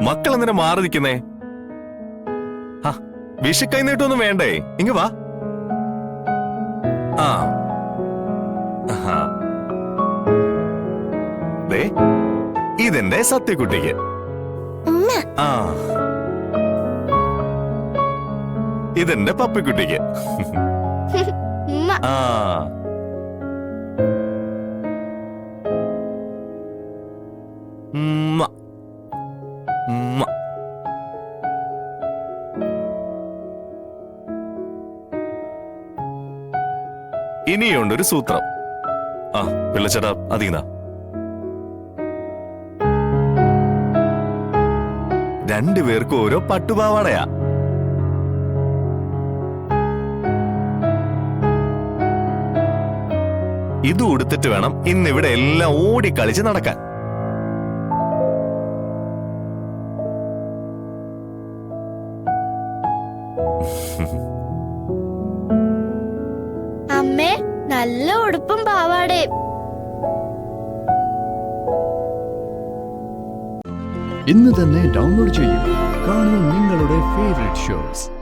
മക്കൾ എന്തിനാ മാറി നിൽക്കുന്നേ? വിഷുക്കൈ നീട്ടൊന്നും വേണ്ടേ? ഇങ്ങ് വാ. ആ ദേ, ഇതെന്റെ സത്യക്കുട്ടിക്ക്. ആ ഇതെന്റെ പപ്പിക്കുട്ടിക്ക്. ആ ഉമ്മ. ഉമ്മ. ഇനിയുണ്ടൊരു സൂത്രം. ആ പിള്ളച്ചേട്ടാ, അതീന്നാ. രണ്ടുപേർക്കും ഓരോ പട്ടുപാവാടയാ. ഇത് ഉടുത്തിട്ട് വേണം ഇന്നിവിടെ എല്ലാം ഓടിക്കളിച്ച് നടക്കാൻ. അമ്മേ, നല്ല ഉടുപ്പും പാവാടയും. ഇന്ന് തന്നെ ഡൗൺലോഡ് ചെയ്യൂ. കാണൂ നിങ്ങളുടെ ഫേവറേറ്റ് ഷോസ്.